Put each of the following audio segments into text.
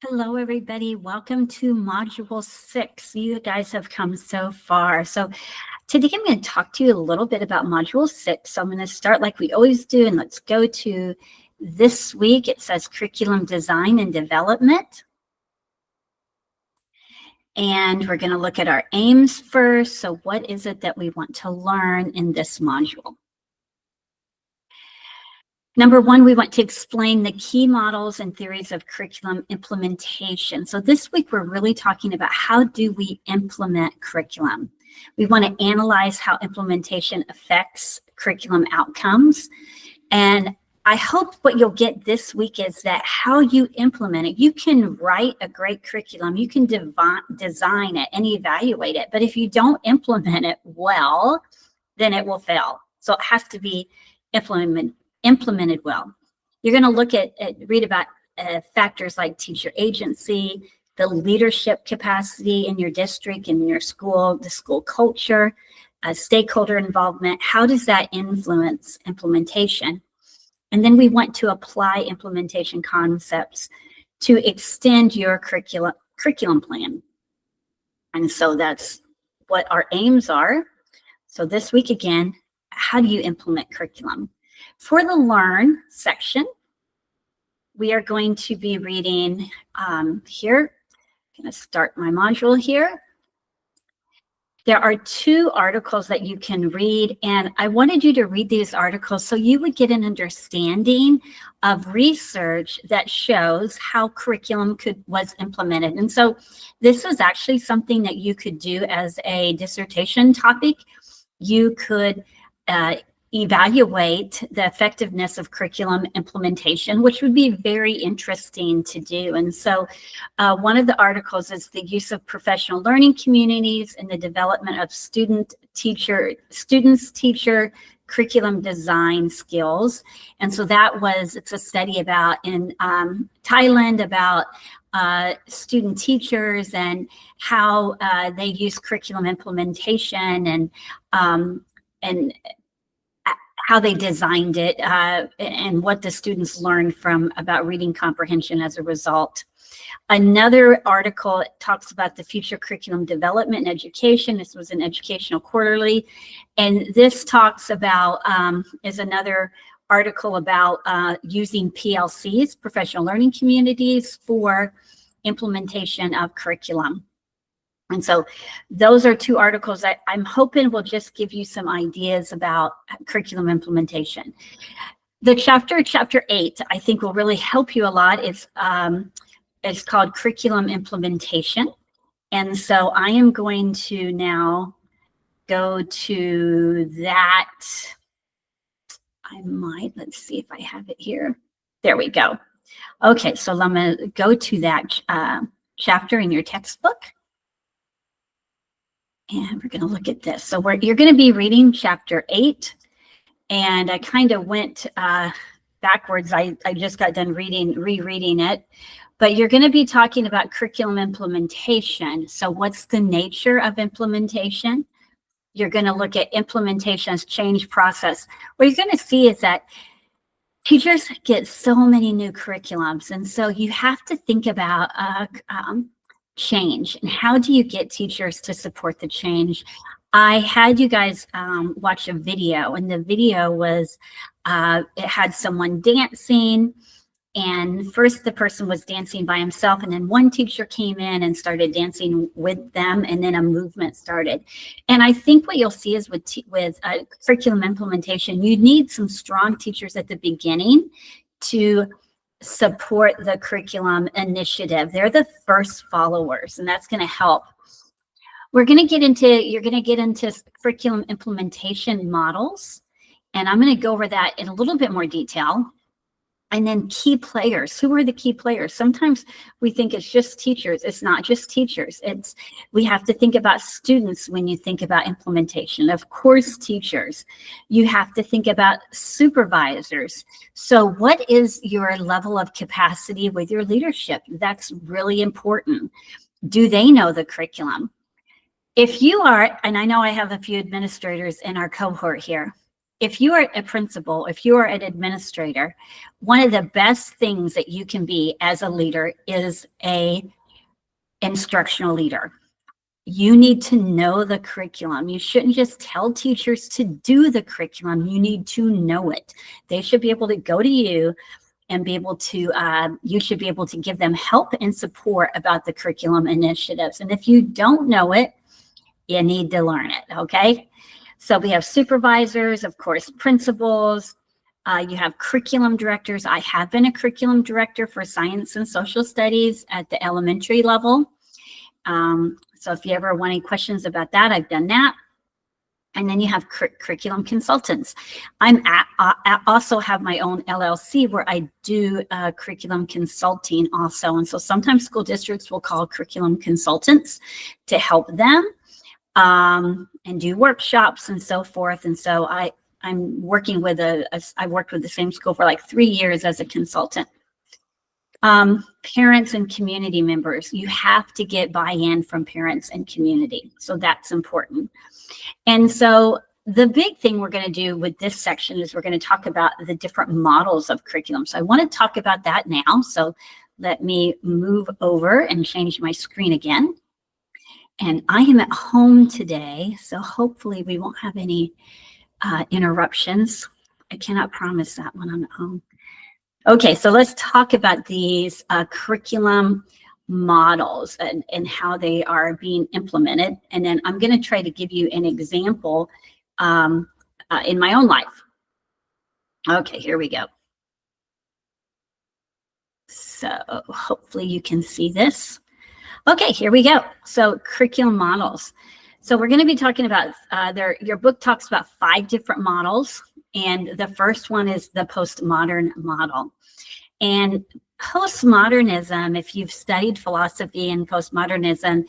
Hello, everybody. Welcome to Module 6. You guys have come so far. So today I'm going to talk to you a little bit about Module 6. So I'm going to start like we always do, and let's go to this week. It says Curriculum Design and Development. And we're going to look at our aims first. So what is it that we want to learn in this module? Number one, we want to explain the key models and theories of curriculum implementation. So this week, we're really talking about how do we implement curriculum. We want to analyze how implementation affects curriculum outcomes. And I hope what you'll get this week is that how you implement it. You can write a great curriculum, you can design it and evaluate it. But if you don't implement it well, then it will fail. So it has to be implemented well. You're going to look at read about factors like teacher agency, the leadership capacity in your district, in your school, the school culture, stakeholder involvement. How does that influence implementation? And then we want to apply implementation concepts to extend your curriculum plan. And so that's what our aims are. So this week again, how do you implement curriculum? For the Learn section, we are going to be reading here. I'm going to start my module here. There are 2 articles that you can read, and I wanted you to read these articles so you would get an understanding of research that shows how curriculum was implemented. And so this is actually something that you could do as a dissertation topic. You could evaluate the effectiveness of curriculum implementation, which would be very interesting to do. And so one of the articles is the use of professional learning communities in the development of students-teacher curriculum design skills. And so it's a study about in Thailand about student teachers and how they use curriculum implementation and how they designed it and what the students learned about reading comprehension as a result. Another article talks about the future curriculum development in education. This was an Educational Quarterly. And this talks about, is another article about using PLCs, professional learning communities, for implementation of curriculum. And so those are 2 articles that I'm hoping will just give you some ideas about curriculum implementation. The chapter 8, I think will really help you a lot. It's called Curriculum Implementation. And so I am going to now go to that. Let's see if I have it here. There we go. Okay, so I'm going to go to that chapter in your textbook. And we're going to look at this. So you're going to be reading chapter 8. And I kind of went backwards. I just got done rereading it. But you're going to be talking about curriculum implementation. So what's the nature of implementation? You're going to look at implementation as change process. What you're going to see is that teachers get so many new curriculums. And so you have to think about change and how do you get teachers to support the change. I had you guys watch a video, and the video was it had someone dancing, and first the person was dancing by himself, and then one teacher came in and started dancing with them, and then a movement started. And I think what you'll see is with curriculum implementation, you need some strong teachers at the beginning to support the curriculum initiative. They're the first followers, and that's going to help. You're going to get into curriculum implementation models, and I'm going to go over that in a little bit more detail. And then key players. Who are the key players? Sometimes we think it's just teachers. It's not just teachers. We have to think about students when you think about implementation. Of course, teachers. You have to think about supervisors. So what is your level of capacity with your leadership? That's really important. Do they know the curriculum? If you are, and I know I have a few administrators in our cohort here, if you are a principal, if you are an administrator, one of the best things that you can be as a leader is a instructional leader. You need to know the curriculum. You shouldn't just tell teachers to do the curriculum. You need to know it. They should be able to go to you and be able to, you should be able to give them help and support about the curriculum initiatives. And if you don't know it, you need to learn it, okay? So we have supervisors, of course, principals. You have curriculum directors. I have been a curriculum director for science and social studies at the elementary level. So if you ever want any questions about that, I've done that. And then you have curriculum consultants. I also have my own LLC where I do curriculum consulting also. And so sometimes school districts will call curriculum consultants to help them and do workshops and so forth. And so I'm working with I worked with the same school for like 3 years as a consultant. Parents and community members, you have to get buy-in from parents and community. So that's important. And so the big thing we're going to do with this section is we're going to talk about the different models of curriculum. So I want to talk about that now. So let me move over and change my screen again. And I am at home today, so hopefully we won't have any interruptions. I cannot promise that when I'm at home. Okay, so let's talk about these curriculum models and how they are being implemented. And then I'm going to try to give you an example in my own life. Okay, here we go. So hopefully you can see this. Okay, here we go. So curriculum models. So we're going to be talking about, your book talks about 5 different models. And the first one is the postmodern model. And postmodernism, if you've studied philosophy and postmodernism,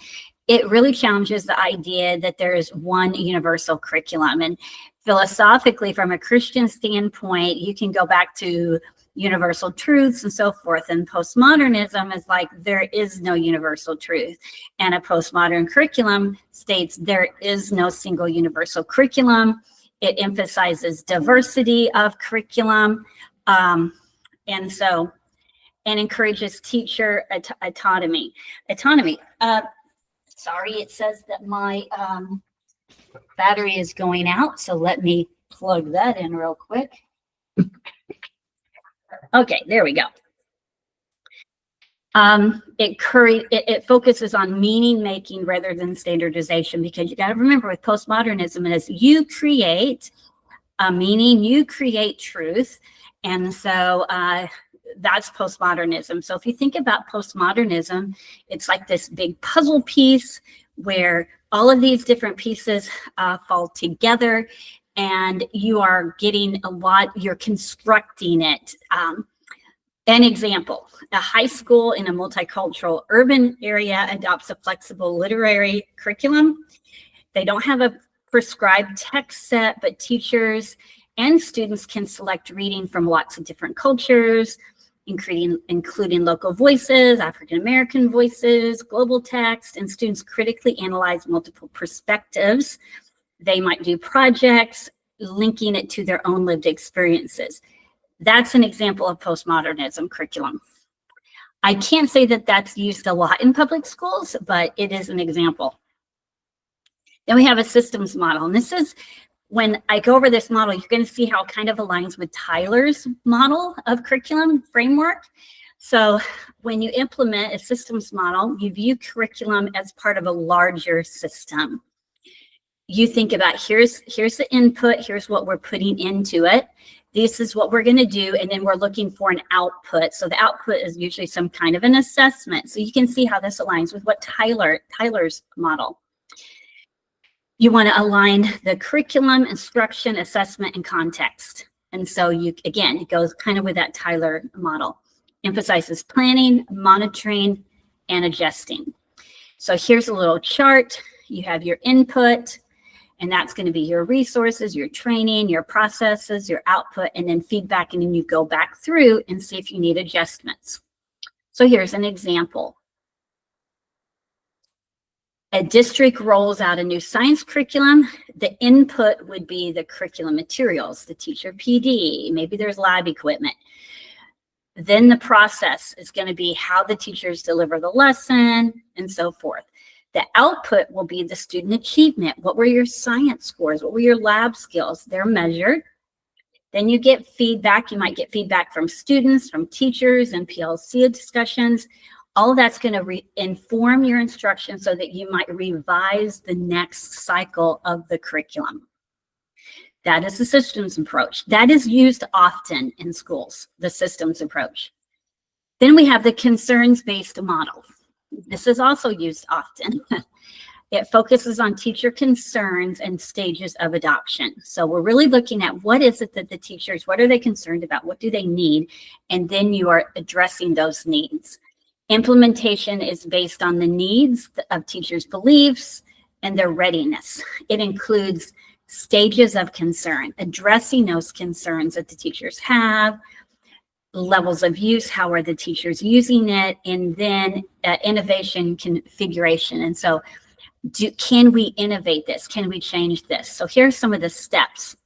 it really challenges the idea that there is one universal curriculum. And philosophically, from a Christian standpoint, you can go back to universal truths and so forth. And postmodernism is like, there is no universal truth. And a postmodern curriculum states there is no single universal curriculum. It emphasizes diversity of curriculum, and encourages teacher autonomy. Sorry, it says that my battery is going out, so let me plug that in real quick. Okay, there we go. It focuses on meaning making rather than standardization, because you got to remember with postmodernism is you create a meaning, you create truth. And so that's postmodernism. So if you think about postmodernism, it's like this big puzzle piece where all of these different pieces fall together, and you are getting you're constructing it. An example, a high school in a multicultural urban area adopts a flexible literary curriculum. They don't have a prescribed text set, but teachers and students can select reading from lots of different cultures, including local voices, African-American voices, global text, and students critically analyze multiple perspectives. They might do projects, linking it to their own lived experiences. That's an example of postmodernism curriculum. I can't say that that's used a lot in public schools, but it is an example. Then we have a systems model. And this is, when I go over this model, you're going to see how it kind of aligns with Tyler's model of curriculum framework. So when you implement a systems model, you view curriculum as part of a larger system. You think about here's the input, here's what we're putting into it. This is what we're going to do, and then we're looking for an output. So the output is usually some kind of an assessment. So you can see how this aligns with what Tyler's model. You want to align the curriculum, instruction, assessment, and context. And so again, it goes kind of with that Tyler model. Emphasizes planning, monitoring, and adjusting. So here's a little chart. You have your input, and that's going to be your resources, your training, your processes, your output, and then feedback. And then you go back through and see if you need adjustments. So here's an example. A district rolls out a new science curriculum. The input would be the curriculum materials, the teacher PD, maybe there's lab equipment. Then the process is going to be how the teachers deliver the lesson and so forth. The output will be the student achievement. What were your science scores? What were your lab skills? They're measured. Then you get feedback. You might get feedback from students, from teachers, and PLC discussions. All of that's going to inform your instruction so that you might revise the next cycle of the curriculum. That is the systems approach. That is used often in schools, the systems approach. Then we have the concerns-based model. This is also used often. It focuses on teacher concerns and stages of adoption. So we're really looking at what is it that the teachers, what are they concerned about? What do they need? And then you are addressing those needs. Implementation is based on the needs of teachers' beliefs and their readiness. It includes stages of concern, addressing those concerns that the teachers have, levels of use, how are the teachers using it, and then innovation configuration. And so can we innovate this? Can we change this? So here's some of the steps.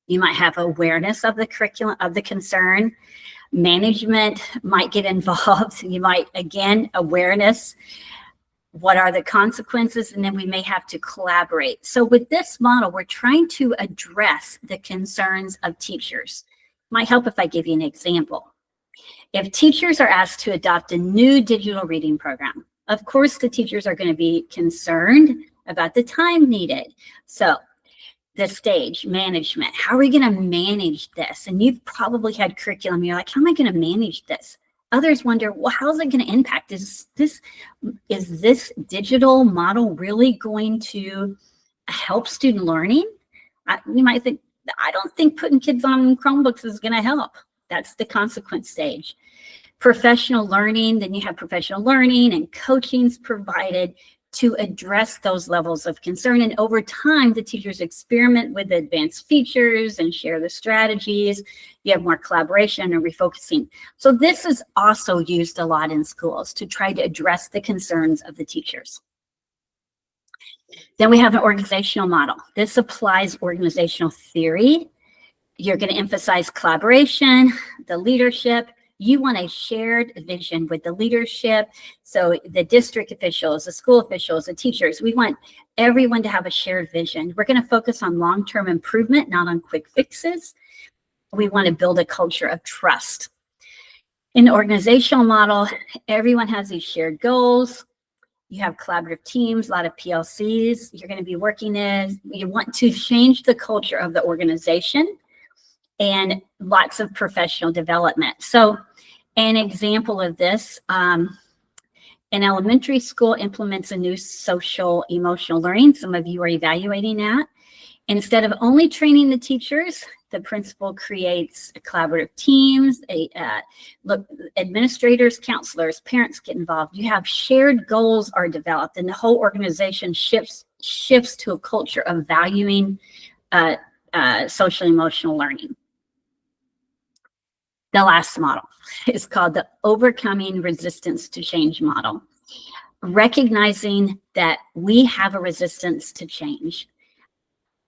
You might have awareness of the curriculum, of the concern. Management might get involved. You might, again, awareness. What are the consequences? And then we may have to collaborate. So with this model, we're trying to address the concerns of teachers. Might help if I give you an example. If teachers are asked to adopt a new digital reading program, of course, the teachers are going to be concerned about the time needed. So the stage, management, how are we going to manage this? And you've probably had curriculum, you're like, how am I going to manage this? Others wonder, well, how's it going to impact? Is this digital model really going to help student learning? You might think, I don't think putting kids on Chromebooks is going to help. That's the consequence stage. Professional learning, then you have professional learning and coaching's provided to address those levels of concern. And over time, the teachers experiment with advanced features and share the strategies. You have more collaboration and refocusing. So this is also used a lot in schools to try to address the concerns of the teachers. Then we have an organizational model. This applies organizational theory. You're going to emphasize collaboration, the leadership. You want a shared vision with the leadership. So the district officials, the school officials, the teachers, we want everyone to have a shared vision. We're going to focus on long-term improvement, not on quick fixes. We want to build a culture of trust. In the organizational model, everyone has these shared goals. You have collaborative teams, a lot of PLCs you're going to be working in. You want to change the culture of the organization and lots of professional development. So an example of this, an elementary school implements a new social emotional learning. Some of you are evaluating that. Instead of only training the teachers, the principal creates collaborative teams, administrators, counselors, parents get involved. You have shared goals are developed and the whole organization shifts to a culture of valuing social emotional learning. The last model is called the overcoming resistance to change model. Recognizing that we have a resistance to change.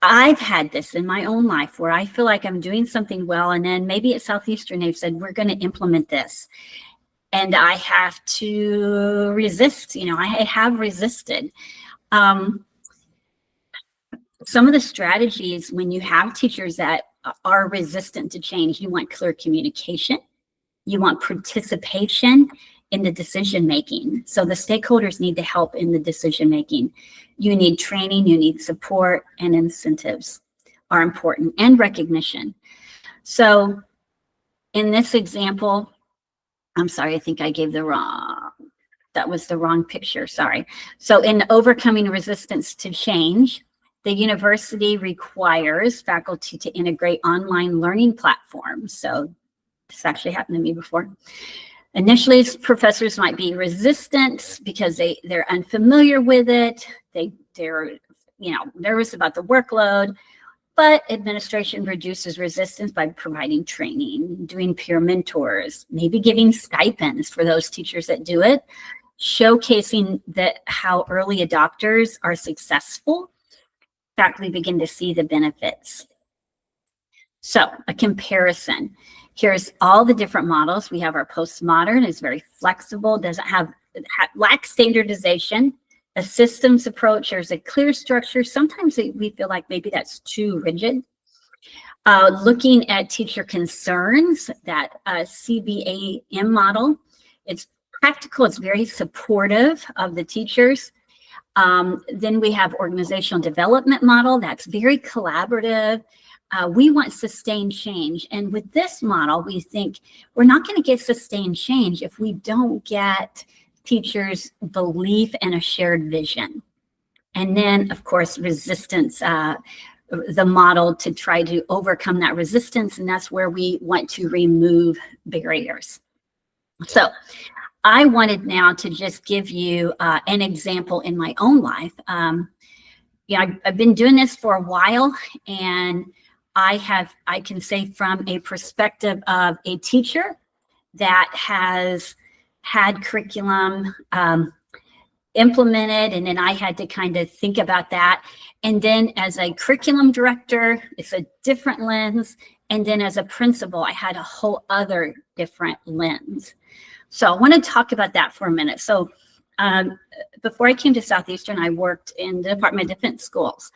I've had this in my own life where I feel like I'm doing something well, and then maybe at Southeastern they've said, we're going to implement this. And I have to resist, I have resisted. Some of the strategies when you have teachers that are resistant to change, you want clear communication, you want participation in the decision making. So the stakeholders need to help in the decision making. You need training, you need support, and incentives are important, and recognition. So in this example, I'm sorry, I think I gave that was the wrong picture, sorry. So in overcoming resistance to change, the university requires faculty to integrate online learning platforms. So this actually happened to me before. Initially, professors might be resistant because they're unfamiliar with it. They're nervous about the workload, but administration reduces resistance by providing training, doing peer mentors, maybe giving stipends for those teachers that do it. showcasing how early adopters are successful, faculty begin to see the benefits. So a comparison. Here's all the different models. We have our postmodern, is very flexible, doesn't lacks standardization. A systems approach, there's a clear structure. Sometimes we feel like maybe that's too rigid. Looking at teacher concerns, that CBAM model, it's practical, it's very supportive of the teachers. Then we have organizational development model, that's very collaborative. We want sustained change. And with this model, we think we're not going to get sustained change if we don't get teachers' belief and a shared vision. And then, of course, resistance, the model to try to overcome that resistance. And that's where we want to remove barriers. So I wanted now to just give you an example in my own life. I've been doing this for a while, and I can say from a perspective of a teacher that has had curriculum implemented, and then I had to kind of think about that. And then as a curriculum director, it's a different lens. And then as a principal, I had a whole other different lens. So I want to talk about that for a minute. So before I came to Southeastern, I worked in the Department of Defense schools.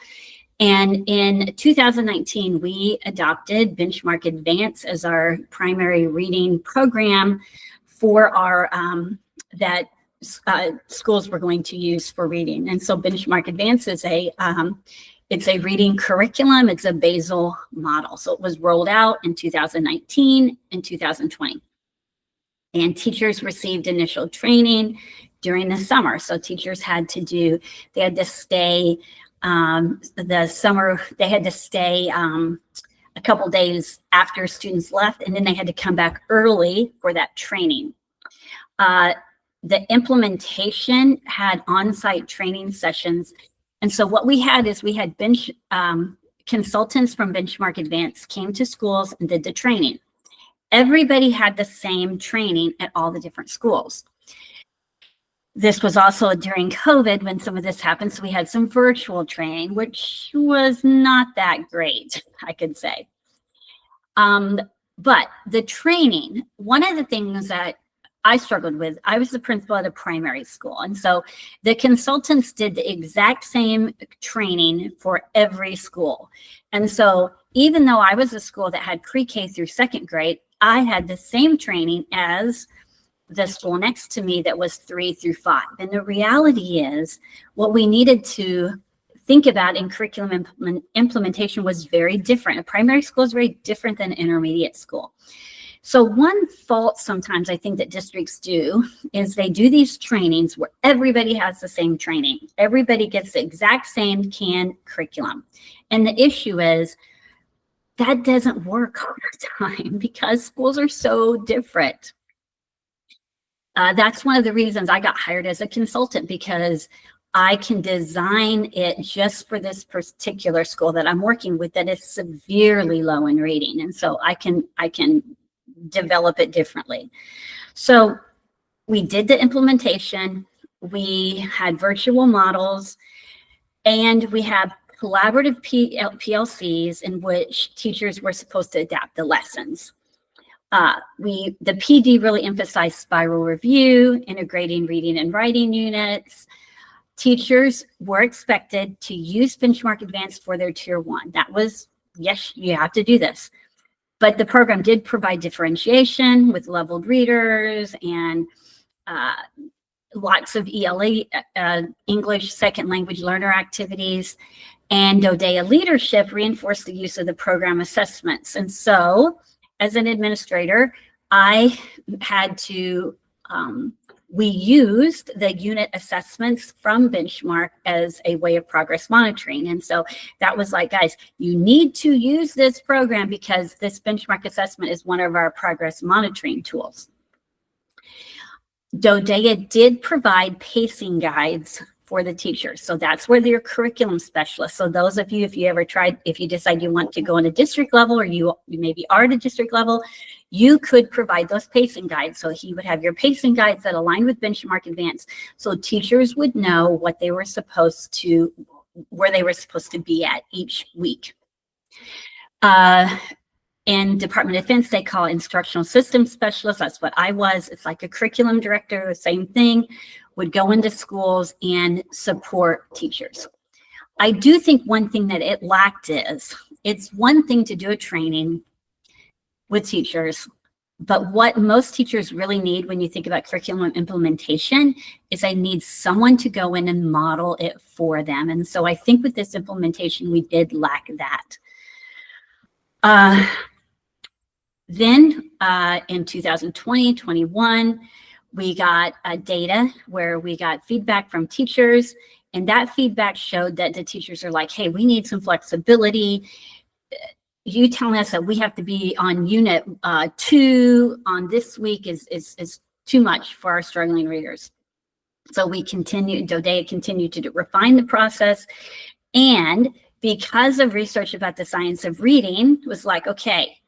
And in 2019, we adopted Benchmark Advance as our primary reading program for our schools were going to use for reading. And so Benchmark Advance is it's a reading curriculum. It's a basal model. So it was rolled out in 2019 and 2020. And teachers received initial training during the summer. So teachers had to stay the summer, they had to stay a couple days after students left, and then they had to come back early for that training. The implementation had on-site training sessions. And so what we had is we had consultants from Benchmark Advance came to schools and did the training. Everybody had the same training at all the different schools. This was also during COVID when some of this happened. So we had some virtual training, which was not that great, I could say. But the training, one of the things that I struggled with, I was the principal at a primary school. And so the consultants did the exact same training for every school. And so even though I was a school that had pre-K through second grade, I had the same training as the school next to me that was 3 through 5. And the reality is what we needed to think about in curriculum implementation was very different. A primary school is very different than an intermediate school. So one fault sometimes I think that districts do is they do these trainings where everybody has the same training. Everybody gets the exact same canned curriculum. And the issue is that doesn't work all the time because schools are so different. That's one of the reasons I got hired as a consultant, because I can design it just for this particular school that I'm working with that is severely low in reading. And so I can develop it differently. So we did the implementation, we had virtual models, and we have collaborative PLCs in which teachers were supposed to adapt the lessons. The PD really emphasized spiral review, integrating reading and writing units. Teachers were expected to use Benchmark Advance for their Tier 1. That was, yes, you have to do this. But the program did provide differentiation with leveled readers and lots of ELE, English Second Language Learner activities. And DODEA leadership reinforced the use of the program assessments. And so as an administrator, I had to, we used the unit assessments from Benchmark as a way of progress monitoring. And so that was like, guys, you need to use this program because this Benchmark assessment is one of our progress monitoring tools. DODEA did provide pacing guides for the teachers. So that's where your curriculum specialist. So those of you, if you decide you want to go on a district level, or you maybe are at a district level, you could provide those pacing guides. So he would have your pacing guides that align with Benchmark Advance. So teachers would know what they were supposed to, where they were supposed to be at each week. In Department of Defense, they call it instructional systems specialist. That's what I was. It's like a curriculum director, the same thing, would go into schools and support teachers. I do think one thing that it lacked is, it's one thing to do a training with teachers, but what most teachers really need when you think about curriculum implementation is they need someone to go in and model it for them. And so I think with this implementation, we did lack that. Then in 2020, 21, we got data where we got feedback from teachers, and that feedback showed that the teachers are like, hey, we need some flexibility. You telling us that we have to be on unit 2 on this week is too much for our struggling readers. So we continued, DODEA continued to refine the process, and because of research about the science of reading, was like, okay,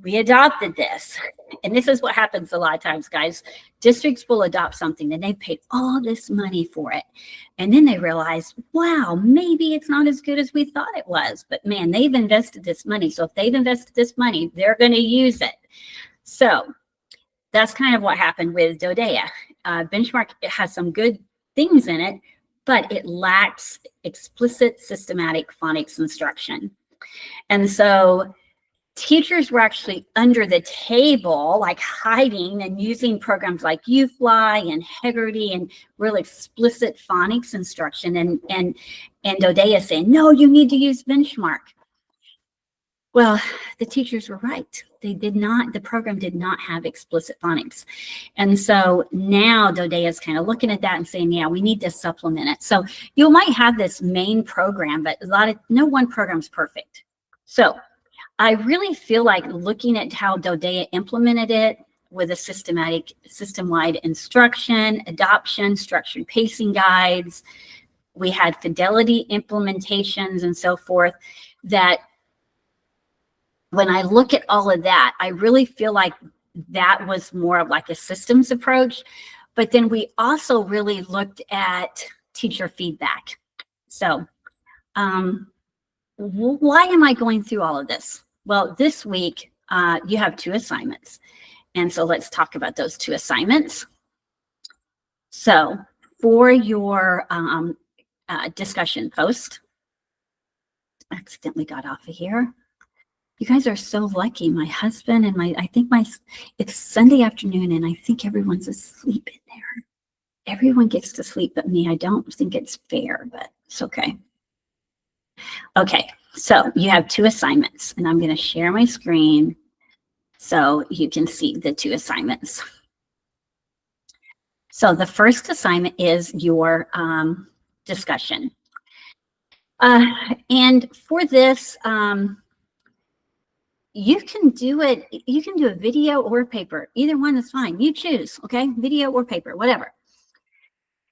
we adopted this. And this is what happens a lot of times, guys. Districts will adopt something and they've paid all this money for it. And then they realize, wow, maybe it's not as good as we thought it was. But man, they've invested this money. So if they've invested this money, they're going to use it. So that's kind of what happened with DODEA. Benchmark, it has some good things in it, but it lacks explicit systematic phonics instruction. And so teachers were actually under the table, like hiding and using programs like UFly and Heggerty and real explicit phonics instruction. And DODEA saying, no, you need to use Benchmark. Well, the teachers were right. They did not, the program did not have explicit phonics. And so now DODEA is kind of looking at that and saying, yeah, we need to supplement it. So you might have this main program, but no one program's perfect. So I really feel like looking at how DODEA implemented it with a systematic, system-wide instruction, adoption, structured pacing guides, we had fidelity implementations and so forth, that when I look at all of that, I really feel like that was more of like a systems approach. But then we also really looked at teacher feedback. So why am I going through all of this? Well, this week, you have 2 assignments. And so let's talk about those 2 assignments. So for your discussion post, I accidentally got off of here. You guys are so lucky. My husband and it's Sunday afternoon and I think everyone's asleep in there. Everyone gets to sleep but me. I don't think it's fair, but it's okay. Okay, so you have 2 assignments and I'm going to share my screen so you can see the 2 assignments. So the first assignment is your discussion. And for this, you can do a video or paper. Either one is fine. You choose, okay? Video or paper, whatever.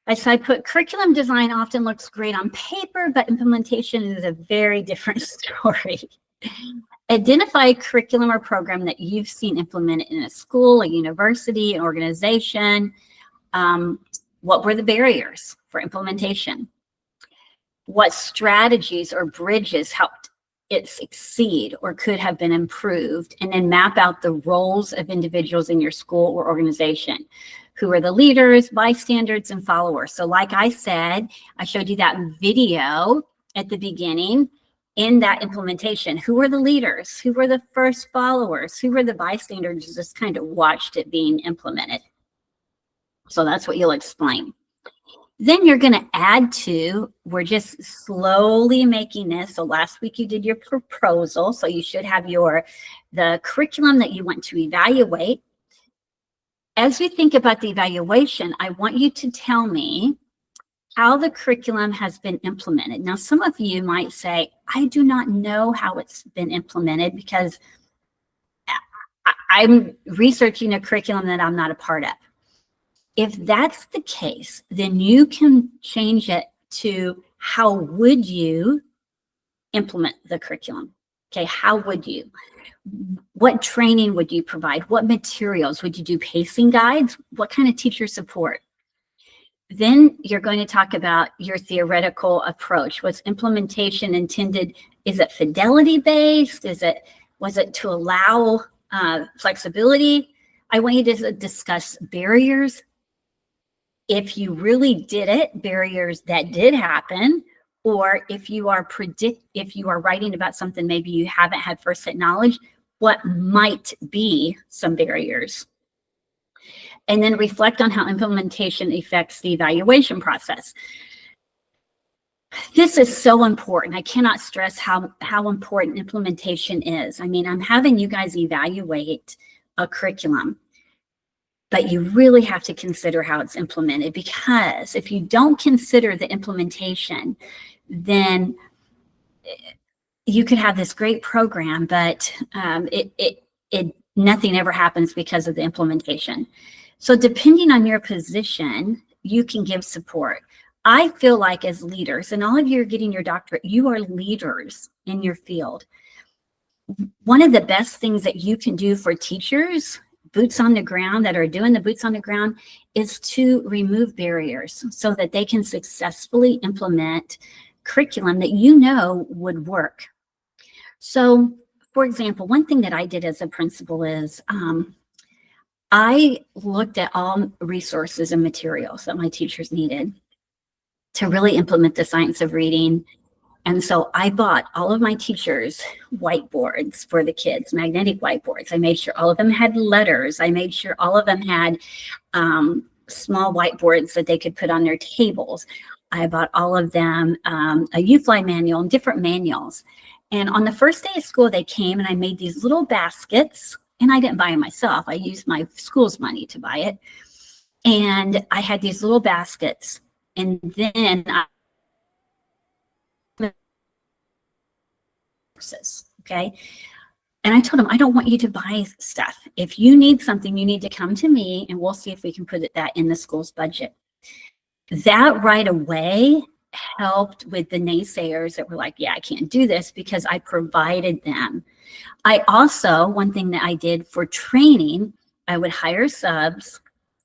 As I put, curriculum design often looks great on paper, but implementation is a very different story. Identify a curriculum or program that you've seen implemented in a school, a university, an organization. What were the barriers for implementation? What strategies or bridges helped it succeed or could have been improved? And then map out the roles of individuals in your school or organization. Who are the leaders, bystanders, and followers? So like I said, I showed you that video at the beginning in that implementation. Who were the leaders? Who were the first followers? Who were the bystanders? Just kind of watched it being implemented. So that's what you'll explain. Then you're going to add to, we're just slowly making this. So last week you did your proposal. So you should have the curriculum that you want to evaluate. As we think about the evaluation, I want you to tell me how the curriculum has been implemented. Now, some of you might say, I do not know how it's been implemented because I'm researching a curriculum that I'm not a part of. If that's the case, then you can change it to how would you implement the curriculum? Okay, how would you? What training would you provide? What materials? Would you do pacing guides? What kind of teacher support? Then you're going to talk about your theoretical approach. Was implementation intended? Is it fidelity based? Was it to allow flexibility? I want you to discuss barriers. If you really did it, barriers that did happen, or if you are writing about something maybe you haven't had first-hand knowledge, what might be some barriers? And then reflect on how implementation affects the evaluation process. This is so important. I cannot stress how important implementation is. I mean, I'm having you guys evaluate a curriculum, but you really have to consider how it's implemented, because if you don't consider the implementation, then you could have this great program, but nothing ever happens because of the implementation. So depending on your position, you can give support. I feel like as leaders, and all of you are getting your doctorate, you are leaders in your field. One of the best things that you can do for teachers, boots on the ground, that are doing the boots on the ground, is to remove barriers so that they can successfully implement curriculum that you know would work. So, for example, one thing that I did as a principal is I looked at all resources and materials that my teachers needed to really implement the science of reading. And so I bought all of my teachers' whiteboards for the kids, magnetic whiteboards. I made sure all of them had letters. I made sure all of them had small whiteboards that they could put on their tables. I bought all of them a U-Fly manual and different manuals. And on the first day of school, they came and I made these little baskets, and I didn't buy them myself. I used my school's money to buy it. And I had these little baskets. And then okay. And I told them, I don't want you to buy stuff. If you need something, you need to come to me and we'll see if we can put that in the school's budget. That right away helped with the naysayers that were like, yeah, I can't do this, because I provided them. I also, one thing that I did for training, I would hire subs,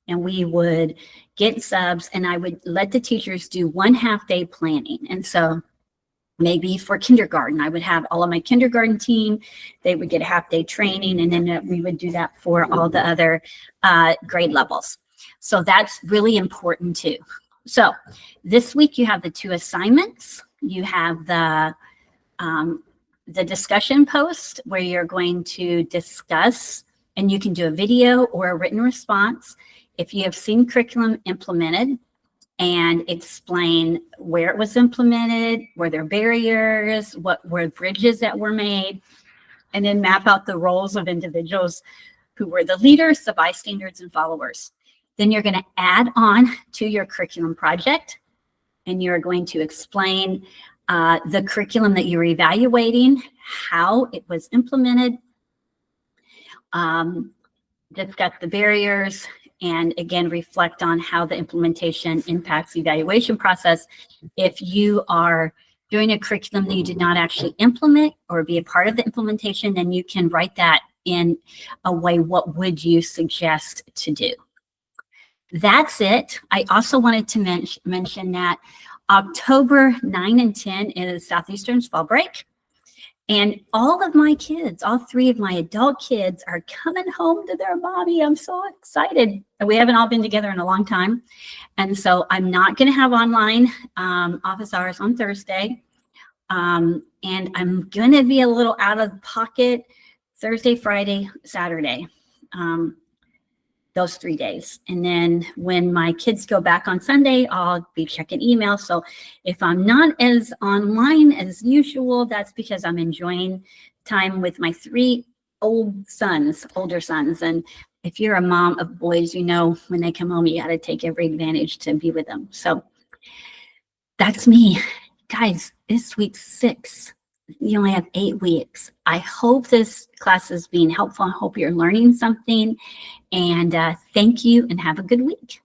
and we would get subs, and I would let the teachers do 1 half-day planning. And so maybe for kindergarten, I would have all of my kindergarten team, they would get a half-day training, and then we would do that for all the other grade levels. So that's really important too. So this week you have the 2 assignments. You have the discussion post where you're going to discuss, and you can do a video or a written response if you have seen curriculum implemented, and explain where it was implemented, were there barriers, what were bridges that were made, and then map out the roles of individuals who were the leaders, the bystanders, and followers. Then you're going to add on to your curriculum project, and you're going to explain the curriculum that you're evaluating, how it was implemented, discuss the barriers, and again, reflect on how the implementation impacts the evaluation process. If you are doing a curriculum that you did not actually implement or be a part of the implementation, then you can write that in a way, what would you suggest to do? That's it. I also wanted to mention that October 9 and 10 is Southeastern's fall break. And all of my kids, all 3 of my adult kids, are coming home to their mommy. I'm so excited. We haven't all been together in a long time. And so I'm not going to have online office hours on Thursday. And I'm going to be a little out of pocket Thursday, Friday, Saturday. Those 3 days. And then when my kids go back on Sunday, I'll be checking email. So if I'm not as online as usual, that's because I'm enjoying time with my 3 older sons. And if you're a mom of boys, you know, when they come home, you got to take every advantage to be with them. So that's me. Guys, it's week 6. You only have 8 weeks. I hope this class is being helpful. I hope you're learning something. And thank you, and have a good week.